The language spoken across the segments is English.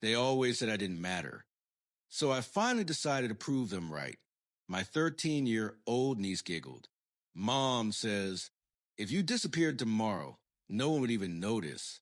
They always said I didn't matter. So I finally decided to prove them right. My 13-year-old niece giggled. Mom says, if you disappeared tomorrow, no one would even notice.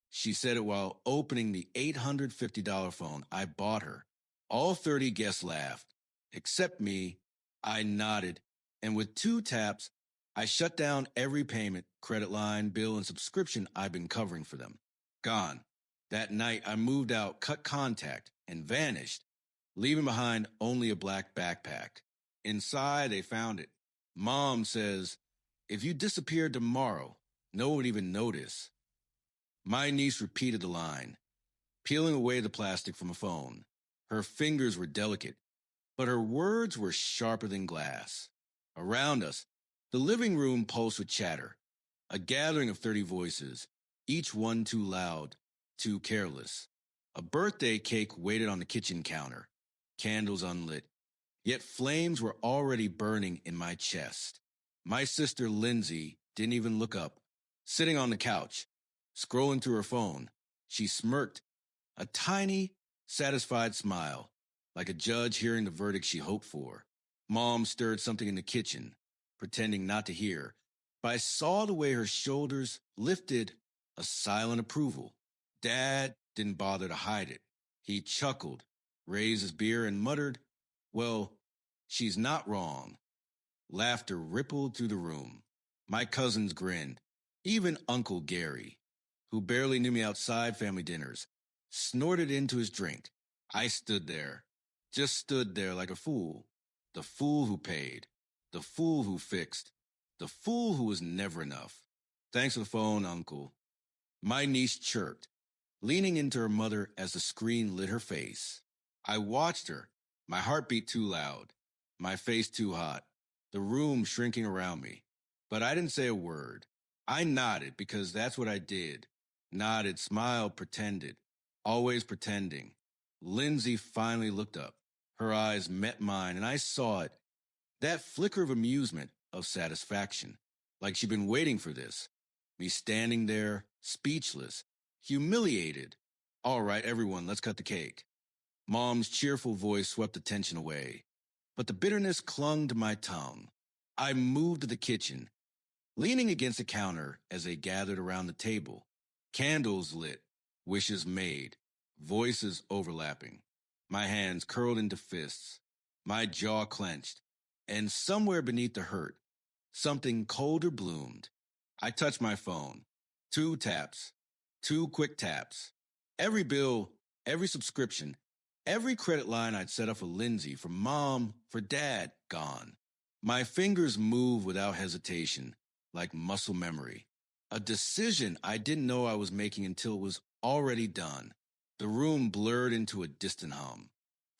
She said it while opening the $850 phone I bought her. All 30 guests laughed. Except me. I nodded, and with 2 taps, I shut down every payment, credit line, bill, and subscription I've been covering for them. Gone. That night, I moved out, cut contact, and vanished, leaving behind only a black backpack. Inside, they found it. Mom says, if you disappeared tomorrow, no one would even notice. My niece repeated the line, peeling away the plastic from a phone. Her fingers were delicate, but her words were sharper than glass. Around us, the living room pulsed with chatter, a gathering of 30 voices, each one too loud, too careless. A birthday cake waited on the kitchen counter, candles unlit, yet flames were already burning in my chest. My sister Lindsay didn't even look up, sitting on the couch, scrolling through her phone. She smirked, a tiny, satisfied smile, like a judge hearing the verdict she hoped for. Mom stirred something in the kitchen, pretending not to hear, but I saw the way her shoulders lifted, a silent approval. Dad didn't bother to hide it. He chuckled, raised his beer, and muttered, well, she's not wrong. Laughter rippled through the room. My cousins grinned. Even Uncle Gary, who barely knew me outside family dinners, snorted into his drink. I stood there, just stood there like a fool. The fool who paid, the fool who fixed, the fool who was never enough. Thanks for the phone, Uncle. My niece chirped, leaning into her mother as the screen lit her face. I watched her, my heartbeat too loud, my face too hot, the room shrinking around me. But I didn't say a word. I nodded because that's what I did. Nodded, smiled, pretended. Always pretending. Lindsay finally looked up. Her eyes met mine, and I saw it. That flicker of amusement, of satisfaction. Like she'd been waiting for this. Me standing there, speechless, humiliated. All right, everyone, let's cut the cake. Mom's cheerful voice swept the tension away. But the bitterness clung to my tongue. I moved to the kitchen, leaning against the counter as they gathered around the table. Candles lit, wishes made, voices overlapping. My hands curled into fists, my jaw clenched, and somewhere beneath the hurt, something colder bloomed. I touched my phone. 2 taps, 2 quick taps. Every bill, every subscription, every credit line I'd set up for Lindsay, for Mom, for Dad, gone. My fingers moved without hesitation, like muscle memory. A decision I didn't know I was making until it was already done. The room blurred into a distant hum.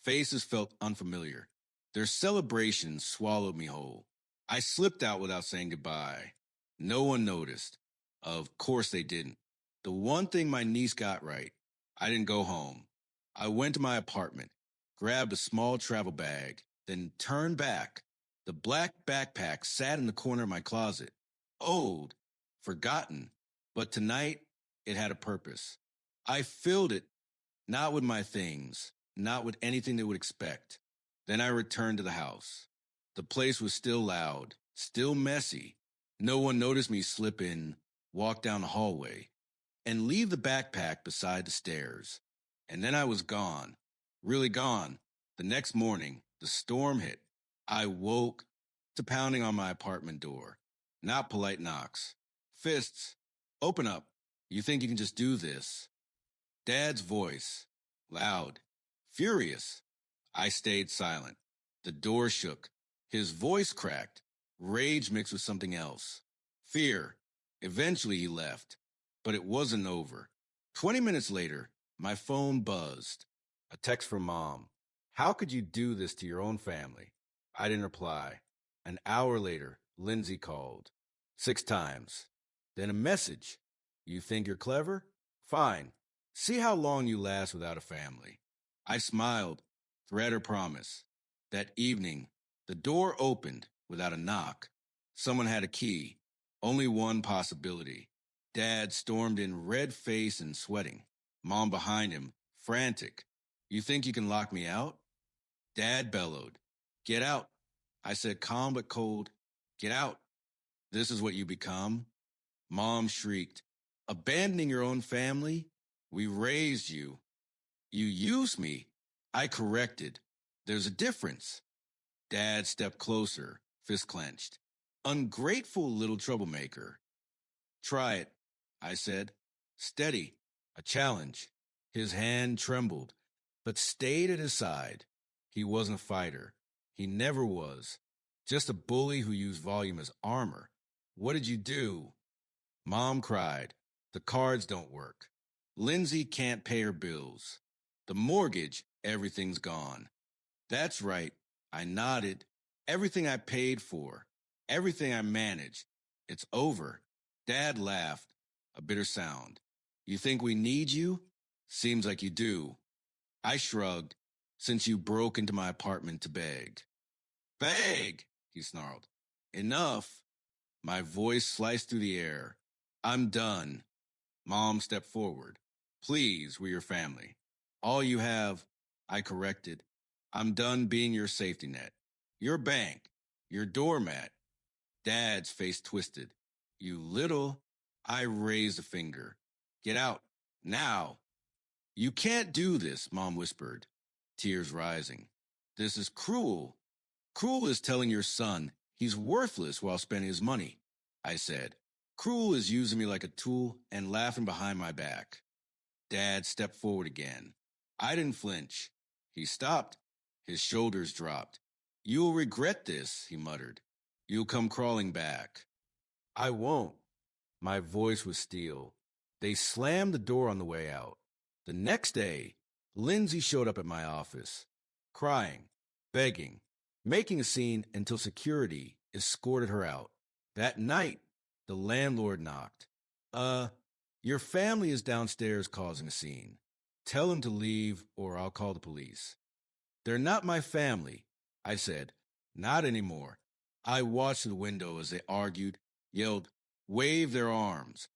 Faces felt unfamiliar. Their celebrations swallowed me whole. I slipped out without saying goodbye. No one noticed. Of course they didn't. The one thing my niece got right, I didn't go home. I went to my apartment, grabbed a small travel bag, then turned back. The black backpack sat in the corner of my closet. Old, forgotten, but tonight it had a purpose. I filled it, not with my things, not with anything they would expect. Then I returned to the house. The place was still loud, still messy. No one noticed me slip in, walk down the hallway, and leave the backpack beside the stairs. And then I was gone, really gone. The next morning, the storm hit. I woke to pounding on my apartment door. Not polite knocks. Fists. Open up. You think you can just do this? Dad's voice. Loud. Furious. I stayed silent. The door shook. His voice cracked. Rage mixed with something else. Fear. Eventually he left. But it wasn't over. 20 minutes later, my phone buzzed. A text from Mom. How could you do this to your own family? I didn't reply. An hour later, Lindsay called. 6 times. Then a message. You think you're clever? Fine. See how long you last without a family. I smiled, thread her promise. That evening, the door opened without a knock. Someone had a key. Only one possibility. Dad stormed in, red-faced and sweating. Mom behind him, frantic. You think you can lock me out? Dad bellowed. Get out. I said calm but cold. Get out. This is what you become. Mom shrieked. Abandoning your own family? We raised you. You used me. I corrected. There's a difference. Dad stepped closer, fist clenched. Ungrateful little troublemaker. Try it, I said. Steady. A challenge. His hand trembled, but stayed at his side. He wasn't a fighter. He never was. Just a bully who used volume as armor. What did you do? Mom cried. The cards don't work. Lindsay can't pay her bills. The mortgage, everything's gone. That's right. I nodded. Everything I paid for. Everything I managed. It's over. Dad laughed. A bitter sound. You think we need you? Seems like you do. I shrugged, since you broke into my apartment to beg. Beg, he snarled. Enough. My voice sliced through the air. I'm done. Mom stepped forward. Please, we're your family. All you have, I corrected. I'm done being your safety net. Your bank. Your doormat. Dad's face twisted. You little. I raised a finger. Get out. Now. You can't do this, Mom whispered, tears rising. This is cruel. Cruel is telling your son he's worthless while spending his money, I said. Cruel is using me like a tool and laughing behind my back. Dad stepped forward again. I didn't flinch. He stopped. His shoulders dropped. You'll regret this, he muttered. You'll come crawling back. I won't. My voice was steel. They slammed the door on the way out. The next day, Lindsay showed up at my office, crying, begging, making a scene until security escorted her out. That night, the landlord knocked. Your family is downstairs causing a scene. Tell them to leave or I'll call the police. They're not my family, I said. Not anymore. I watched the window as they argued, yelled, waved their arms,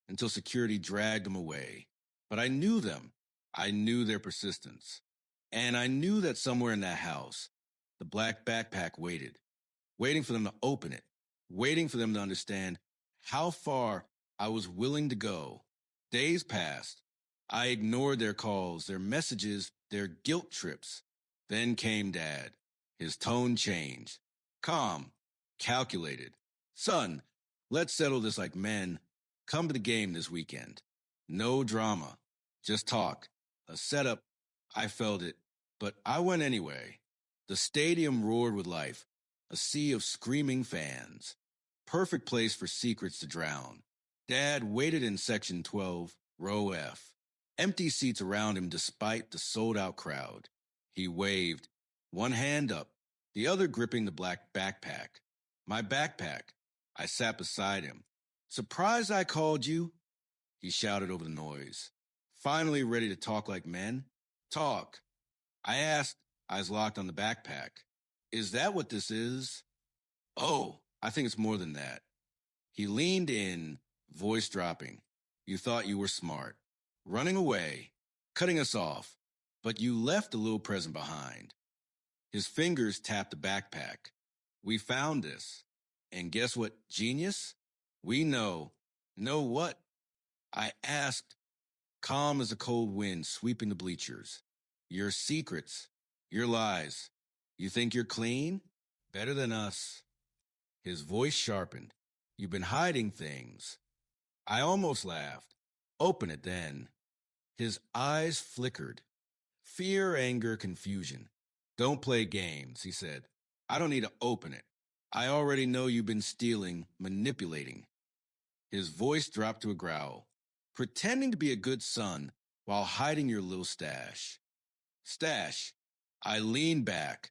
until security dragged them away. But I knew them. I knew their persistence. And I knew that somewhere in that house, the black backpack waited, waiting for them to open it, waiting for them to understand how far I was willing to go. Days passed. I ignored their calls, their messages, their guilt trips. Then came Dad. His tone changed. Calm, calculated. Son, let's settle this like men. Come to the game this weekend. No drama. Just talk. A setup. I felt it. But I went anyway. The stadium roared with life. A sea of screaming fans. Perfect place for secrets to drown. Dad waited in section 12, row F. Empty seats around him despite the sold-out crowd. He waved, one hand up, the other gripping the black backpack. My backpack. I sat beside him. Surprised I called you? He shouted over the noise. Finally ready to talk like men? Talk. I asked, eyes locked on the backpack. Is that what this is? Oh, I think it's more than that. He leaned in, voice dropping. You thought you were smart. Running away, cutting us off, but you left a little present behind. His fingers tapped the backpack. We found this. And guess what, genius? We know. Know what? I asked, calm as a cold wind sweeping the bleachers. Your secrets, your lies. You think you're clean? Better than us. His voice sharpened. You've been hiding things. I almost laughed. Open it then. His eyes flickered. Fear, anger, confusion. Don't play games, he said. I don't need to open it. I already know you've been stealing, manipulating. His voice dropped to a growl. Pretending to be a good son while hiding your little stash. Stash. I leaned back,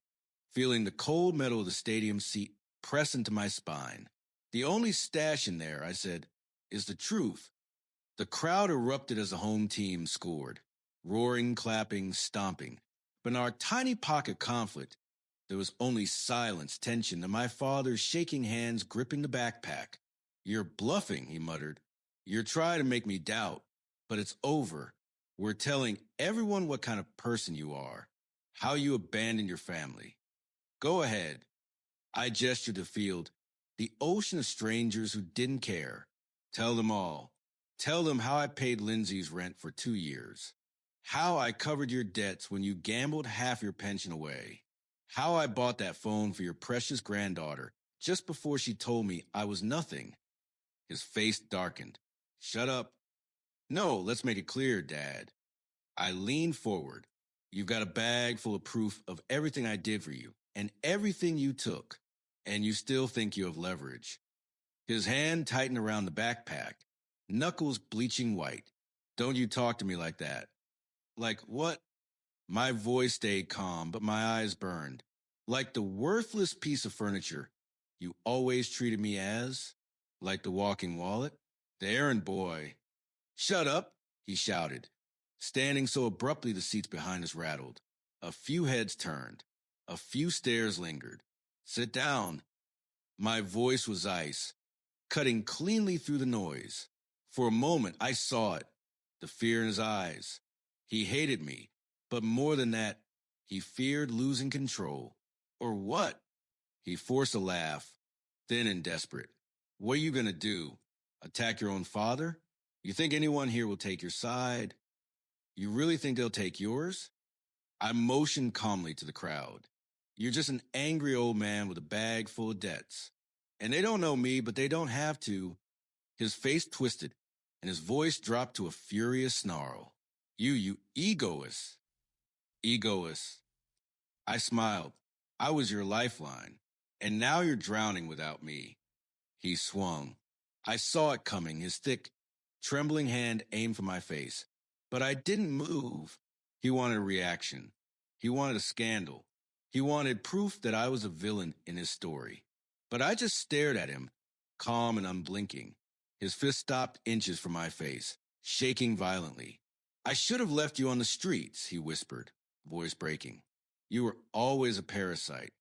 feeling the cold metal of the stadium seat press into my spine. The only stash in there, I said, is the truth. The crowd erupted as the home team scored, roaring, clapping, stomping. But in our tiny pocket conflict, there was only silence, tension, and my father's shaking hands gripping the backpack. You're bluffing, he muttered. You're trying to make me doubt, but it's over. We're telling everyone what kind of person you are, how you abandoned your family. Go ahead. I gestured the field, the ocean of strangers who didn't care. Tell them all. Tell them how I paid Lindsay's rent for 2 years. How I covered your debts when you gambled half your pension away. How I bought that phone for your precious granddaughter just before she told me I was nothing. His face darkened. Shut up. No, let's make it clear, Dad. I leaned forward. You've got a bag full of proof of everything I did for you and everything you took, and you still think you have leverage. His hand tightened around the backpack, knuckles bleaching white. Don't you talk to me like that. Like what? My voice stayed calm, but my eyes burned. Like the worthless piece of furniture you always treated me as? Like the walking wallet? The errand boy. Shut up, he shouted. Standing so abruptly the seats behind us rattled. A few heads turned. A few stares lingered. Sit down. My voice was ice, cutting cleanly through the noise. For a moment, I saw it, the fear in his eyes. He hated me, but more than that, he feared losing control. Or what? He forced a laugh, thin and desperate. What are you going to do? Attack your own father? You think anyone here will take your side? You really think they'll take yours? I motioned calmly to the crowd. You're just an angry old man with a bag full of debts. And they don't know me, but they don't have to. His face twisted, and his voice dropped to a furious snarl. You egoist. Egoist. I smiled. I was your lifeline, and now you're drowning without me. He swung. I saw it coming, his thick, trembling hand aimed for my face. But I didn't move. He wanted a reaction. He wanted a scandal. He wanted proof that I was a villain in his story. But I just stared at him, calm and unblinking. His fist stopped inches from my face, shaking violently. I should have left you on the streets, he whispered, voice breaking. You were always a parasite.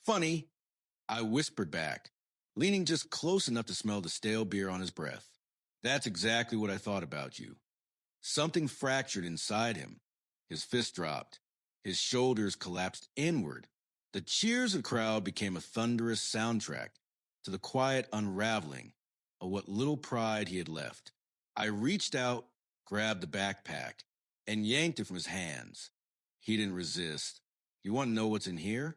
Funny, I whispered back, leaning just close enough to smell the stale beer on his breath. That's exactly what I thought about you. Something fractured inside him. His fist dropped. His shoulders collapsed inward. The cheers of the crowd became a thunderous soundtrack to the quiet unraveling of what little pride he had left. I reached out, grabbed the backpack, and yanked it from his hands. He didn't resist. You want to know what's in here?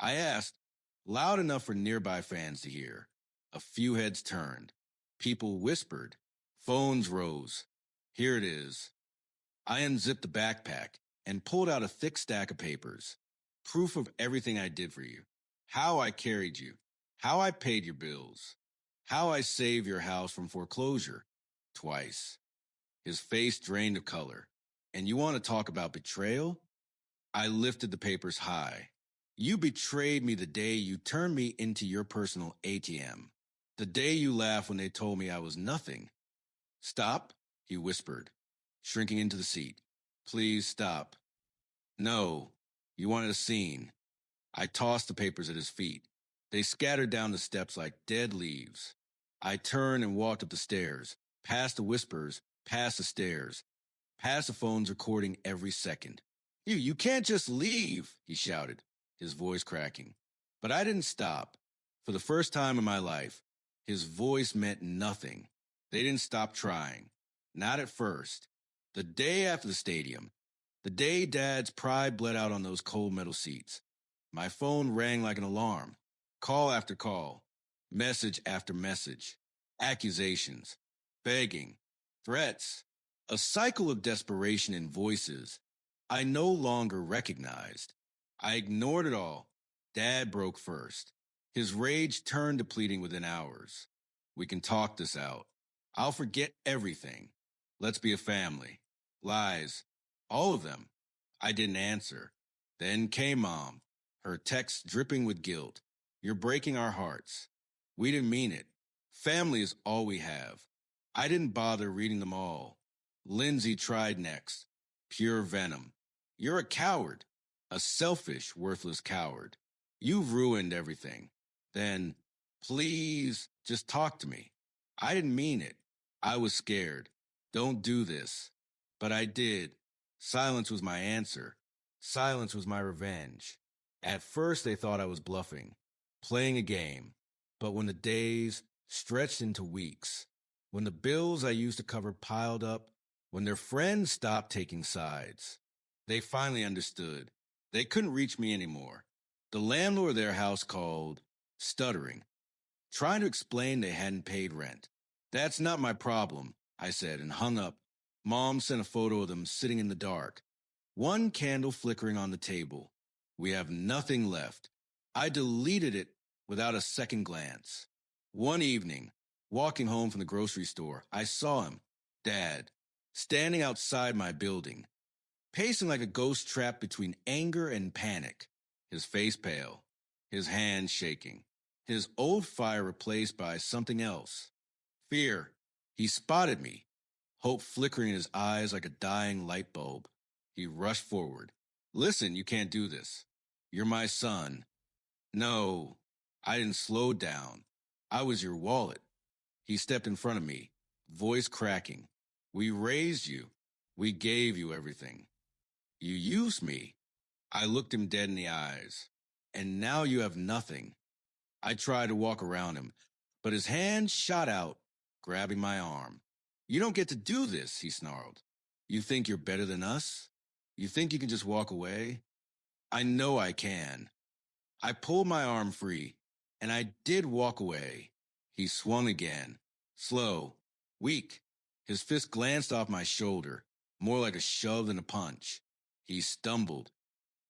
I asked, loud enough for nearby fans to hear. A few heads turned. People whispered. Phones rose. Here it is. I unzipped the backpack and pulled out a thick stack of papers. Proof of everything I did for you. How I carried you. How I paid your bills. How I saved your house from foreclosure. Twice. His face drained of color. And you want to talk about betrayal? I lifted the papers high. You betrayed me the day you turned me into your personal ATM. The day you laughed when they told me I was nothing. Stop, he whispered, shrinking into the seat. Please stop. No, you wanted a scene. I tossed the papers at his feet. They scattered down the steps like dead leaves. I turned and walked up the stairs, past the whispers, past the stairs, past the phones recording every second. You can't just leave, he shouted, his voice cracking. But I didn't stop. For the first time in my life, his voice meant nothing. They didn't stop trying. Not at first. The day after the stadium, the day Dad's pride bled out on those cold metal seats, my phone rang like an alarm. Call after call, message after message, accusations, begging, threats, a cycle of desperation in voices I no longer recognized. I ignored it all. Dad broke first. His rage turned to pleading within hours. We can talk this out. I'll forget everything. Let's be a family. Lies. All of them. I didn't answer. Then came Mom, her text dripping with guilt. You're breaking our hearts. We didn't mean it. Family is all we have. I didn't bother reading them all. Lindsay tried next. Pure venom. You're a coward. A selfish, worthless coward. You've ruined everything. Then, please, just talk to me. I didn't mean it. I was scared. Don't do this. But I did. Silence was my answer. Silence was my revenge. At first, they thought I was bluffing, playing a game. But when the days stretched into weeks, when the bills I used to cover piled up, when their friends stopped taking sides, they finally understood. They couldn't reach me anymore. The landlord of their house called, stuttering, trying to explain they hadn't paid rent. That's not my problem, I said, and hung up. Mom sent a photo of them sitting in the dark, one candle flickering on the table. We have nothing left. I deleted it without a second glance. One evening, walking home from the grocery store, I saw him, Dad, standing outside my building, pacing like a ghost trapped between anger and panic, his face pale, his hands shaking, his old fire replaced by something else. Fear. He spotted me, hope flickering in his eyes like a dying light bulb. He rushed forward. Listen, you can't do this. You're my son. No, I didn't slow down. I was your wallet. He stepped in front of me, voice cracking. We raised you. We gave you everything. You used me. I looked him dead in the eyes. And now you have nothing. I tried to walk around him, but his hand shot out, grabbing my arm. You don't get to do this, he snarled. You think you're better than us? You think you can just walk away? I know I can. I pulled my arm free, and I did walk away. He swung again, slow, weak. His fist glanced off my shoulder, more like a shove than a punch. He stumbled,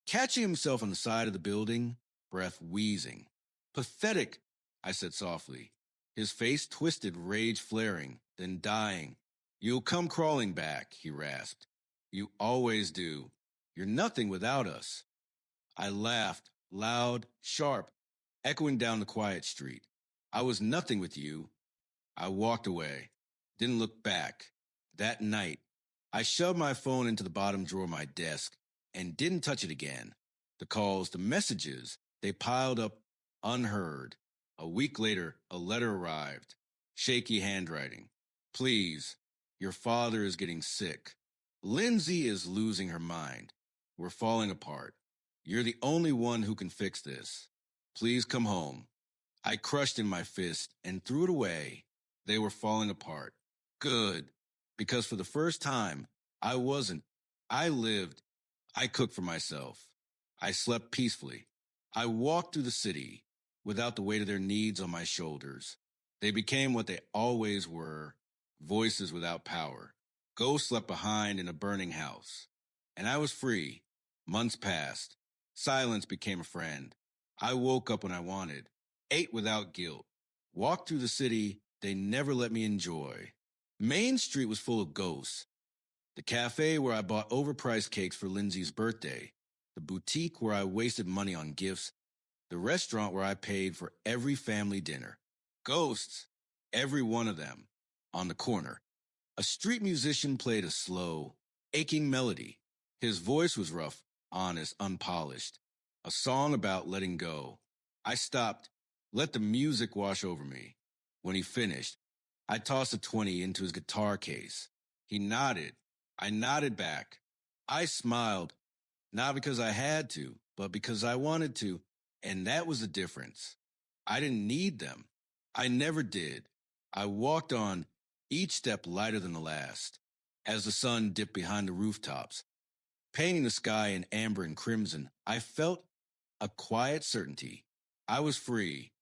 catching himself on the side of the building, breath wheezing. Pathetic, I said softly. His face twisted, rage flaring, then dying. You'll come crawling back, he rasped. You always do. You're nothing without us. I laughed, loud, sharp, echoing down the quiet street. I was nothing with you. I walked away, didn't look back. That night, I shoved my phone into the bottom drawer of my desk and didn't touch it again. The calls, the messages, they piled up unheard. A week later, a letter arrived. Shaky handwriting. Please, your father is getting sick. Lindsay is losing her mind. We're falling apart. You're the only one who can fix this. Please come home. I crushed in my fist and threw it away. They were falling apart. Good. Because for the first time, I wasn't. I lived. I cooked for myself. I slept peacefully. I walked through the city without the weight of their needs on my shoulders. They became what they always were, voices without power. Ghosts left behind in a burning house. And I was free. Months passed. Silence became a friend. I woke up when I wanted, ate without guilt, walked through the city they never let me enjoy. Main Street was full of ghosts. The cafe where I bought overpriced cakes for Lindsay's birthday, the boutique where I wasted money on gifts, the restaurant where I paid for every family dinner. Ghosts, every one of them, on the corner. A street musician played a slow, aching melody. His voice was rough, honest, unpolished. A song about letting go. I stopped, let the music wash over me. When he finished, I tossed a 20 into his guitar case. He nodded. I nodded back. I smiled, not because I had to, but because I wanted to, and that was the difference. I didn't need them. I never did. I walked on, each step lighter than the last, as the sun dipped behind the rooftops. Painting the sky in amber and crimson, I felt a quiet certainty. I was free.